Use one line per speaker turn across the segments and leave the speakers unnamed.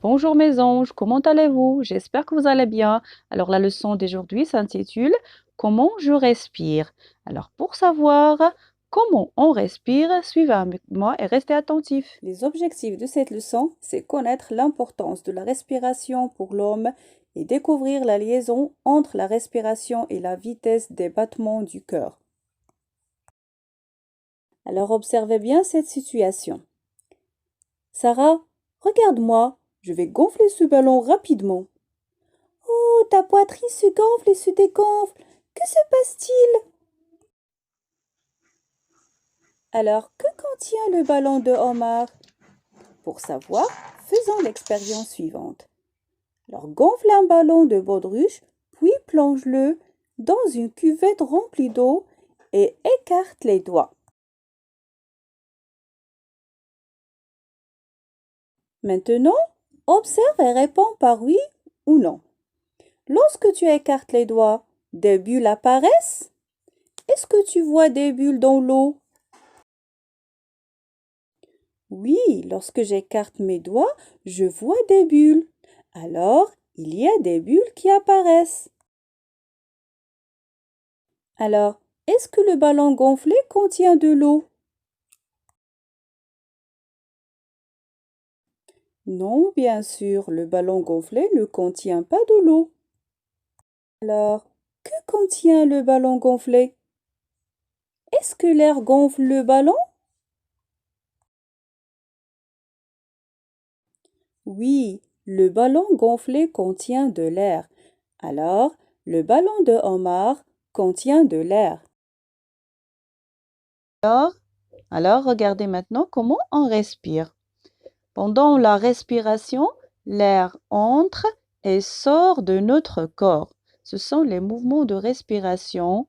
Bonjour mes anges, comment allez-vous? J'espère que vous allez bien. Alors la leçon d'aujourd'hui s'intitule Comment je respire? Alors pour savoir comment on respire, suivez avec moi et restez attentifs.
Les objectifs de cette leçon, c'est connaître l'importance de la respiration pour l'homme et découvrir la liaison entre la respiration et la vitesse des battements du cœur. Alors observez bien cette situation. Sarah, regarde-moi, je vais gonfler ce ballon rapidement. Oh, ta poitrine se gonfle et se dégonfle. Que se passe-t-il? Alors, que contient le ballon de Omar? Pour savoir, faisons l'expérience suivante. Alors gonfle un ballon de baudruche, puis plonge-le dans une cuvette remplie d'eau et écarte les doigts. Maintenant, observe et réponds par oui ou non. Lorsque tu écartes les doigts, des bulles apparaissent? Est-ce que tu vois des bulles dans l'eau? Oui, lorsque j'écarte mes doigts, je vois des bulles. Alors, il y a des bulles qui apparaissent. Alors, est-ce que le ballon gonflé contient de l'eau? Non, bien sûr, le ballon gonflé ne contient pas de l'eau. Alors, que contient le ballon gonflé? Est-ce que l'air gonfle le ballon? Oui, le ballon gonflé contient de l'air. Alors, le ballon de Omar contient de l'air.
Alors regardez maintenant comment on respire. Pendant la respiration, l'air entre et sort de notre corps. Ce sont les mouvements de respiration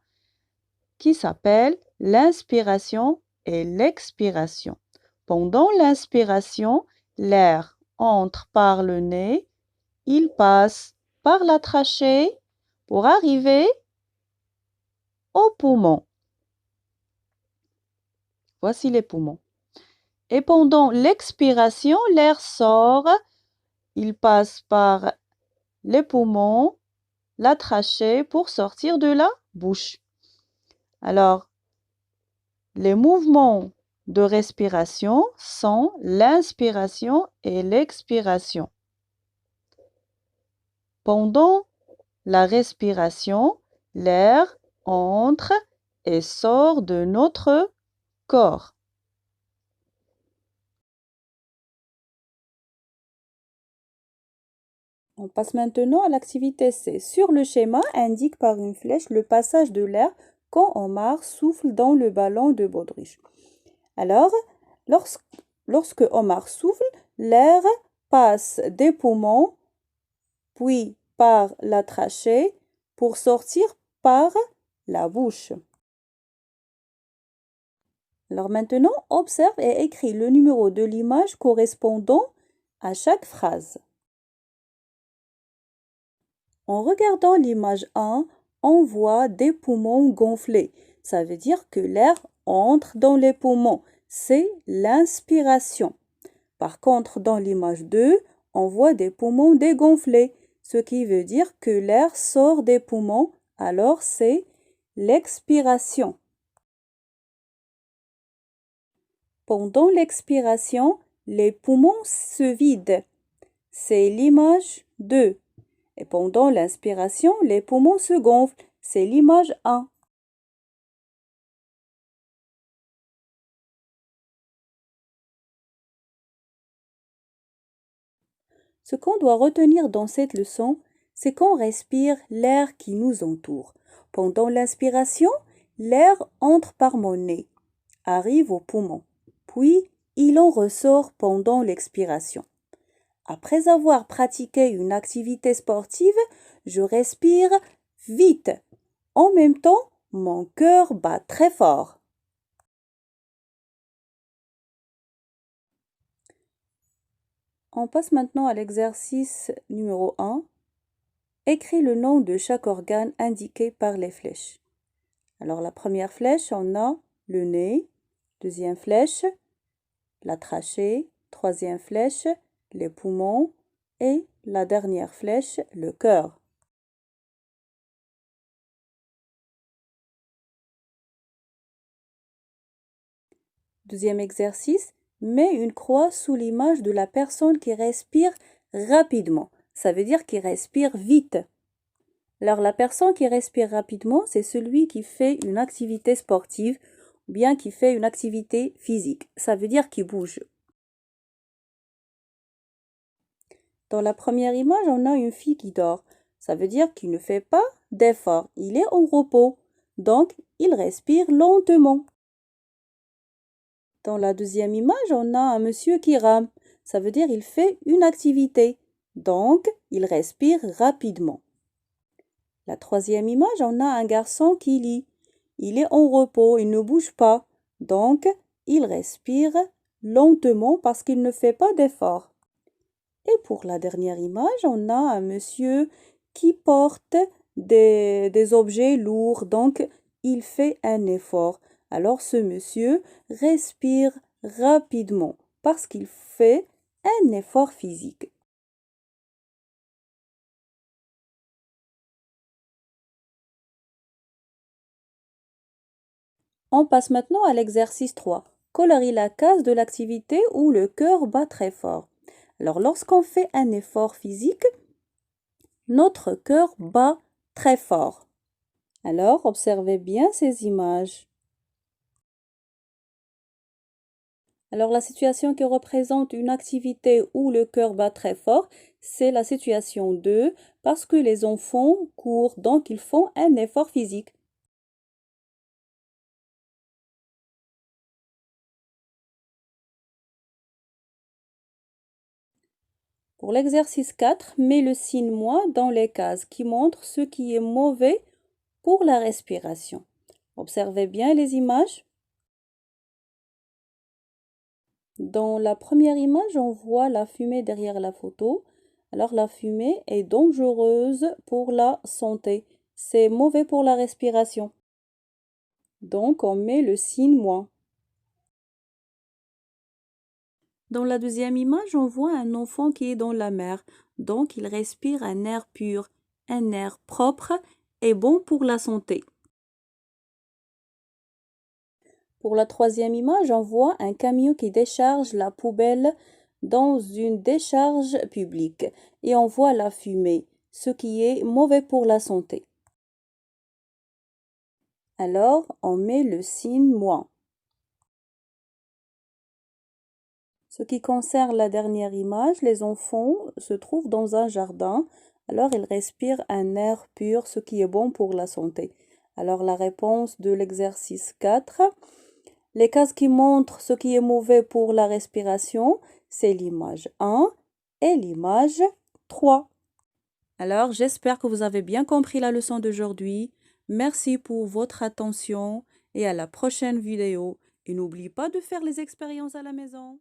qui s'appellent l'inspiration et l'expiration. Pendant l'inspiration, l'air entre par le nez, il passe par la trachée pour arriver aux poumons. Voici les poumons. Et pendant l'expiration, l'air sort, il passe par les poumons, la trachée pour sortir de la bouche. Alors, les mouvements de respiration sont l'inspiration et l'expiration. Pendant la respiration, l'air entre et sort de notre corps.
On passe maintenant à l'activité C. Sur le schéma, indique par une flèche le passage de l'air quand Omar souffle dans le ballon de baudruche. Alors, lorsque Omar souffle, l'air passe des poumons, puis par la trachée, pour sortir par la bouche. Alors maintenant, observe et écris le numéro de l'image correspondant à chaque phrase. En regardant l'image 1, on voit des poumons gonflés. Ça veut dire que l'air entre dans les poumons. C'est l'inspiration. Par contre, dans l'image 2, on voit des poumons dégonflés, ce qui veut dire que l'air sort des poumons, alors c'est l'expiration. Pendant l'expiration, les poumons se vident. C'est l'image 2. Et pendant l'inspiration, les poumons se gonflent. C'est l'image 1. Ce qu'on doit retenir dans cette leçon, c'est qu'on respire l'air qui nous entoure. Pendant l'inspiration, l'air entre par mon nez, arrive aux poumons, puis il en ressort pendant l'expiration. Après avoir pratiqué une activité sportive, je respire vite. En même temps, mon cœur bat très fort. On passe maintenant à l'exercice numéro 1. Écris le nom de chaque organe indiqué par les flèches. Alors la première flèche, on a le nez. Deuxième flèche, la trachée. Troisième flèche, les poumons. et la dernière flèche, le cœur. Deuxième exercice, mets une croix sous l'image de la personne qui respire rapidement. Ça veut dire qu'il respire vite. Alors la personne qui respire rapidement, c'est celui qui fait une activité sportive ou bien qui fait une activité physique. Ça veut dire qu'il bouge. Dans la première image, on a une fille qui dort. Ça veut dire qu'il ne fait pas d'effort. Il est en repos. Donc, il respire lentement. Dans la deuxième image, on a un monsieur qui rame. Ça veut dire qu'il fait une activité. Donc, il respire rapidement. La troisième image, on a un garçon qui lit. Il est en repos, il ne bouge pas. Donc, il respire lentement parce qu'il ne fait pas d'effort. Et pour la dernière image, on a un monsieur qui porte des objets lourds. Donc, il fait un effort. Alors, ce monsieur respire rapidement parce qu'il fait un effort physique. On passe maintenant à l'exercice 3. Colorie la case de l'activité où le cœur bat très fort. Alors, lorsqu'on fait un effort physique, notre cœur bat très fort. Alors, observez bien ces images. Alors, la situation qui représente une activité où le cœur bat très fort, c'est la situation 2, parce que les enfants courent, donc ils font un effort physique. Pour l'exercice 4, mets le signe moins dans les cases qui montrent ce qui est mauvais pour la respiration. Observez bien les images. Dans la première image, on voit la fumée derrière la photo. Alors la fumée est dangereuse pour la santé. C'est mauvais pour la respiration. Donc on met le signe moins. Dans la deuxième image, on voit un enfant qui est dans la mer. Donc il respire un air pur, un air propre et bon pour la santé. Pour la troisième image, on voit un camion qui décharge la poubelle dans une décharge publique et on voit la fumée, ce qui est mauvais pour la santé. Alors, on met le signe moins. Ce qui concerne la dernière image, les enfants se trouvent dans un jardin, alors ils respirent un air pur, ce qui est bon pour la santé. Alors la réponse de l'exercice 4, les cases qui montrent ce qui est mauvais pour la respiration, c'est l'image 1 et l'image 3. Alors, j'espère que vous avez bien compris la leçon d'aujourd'hui. Merci pour votre attention et à la prochaine vidéo. Et n'oubliez pas de faire les expériences à la maison.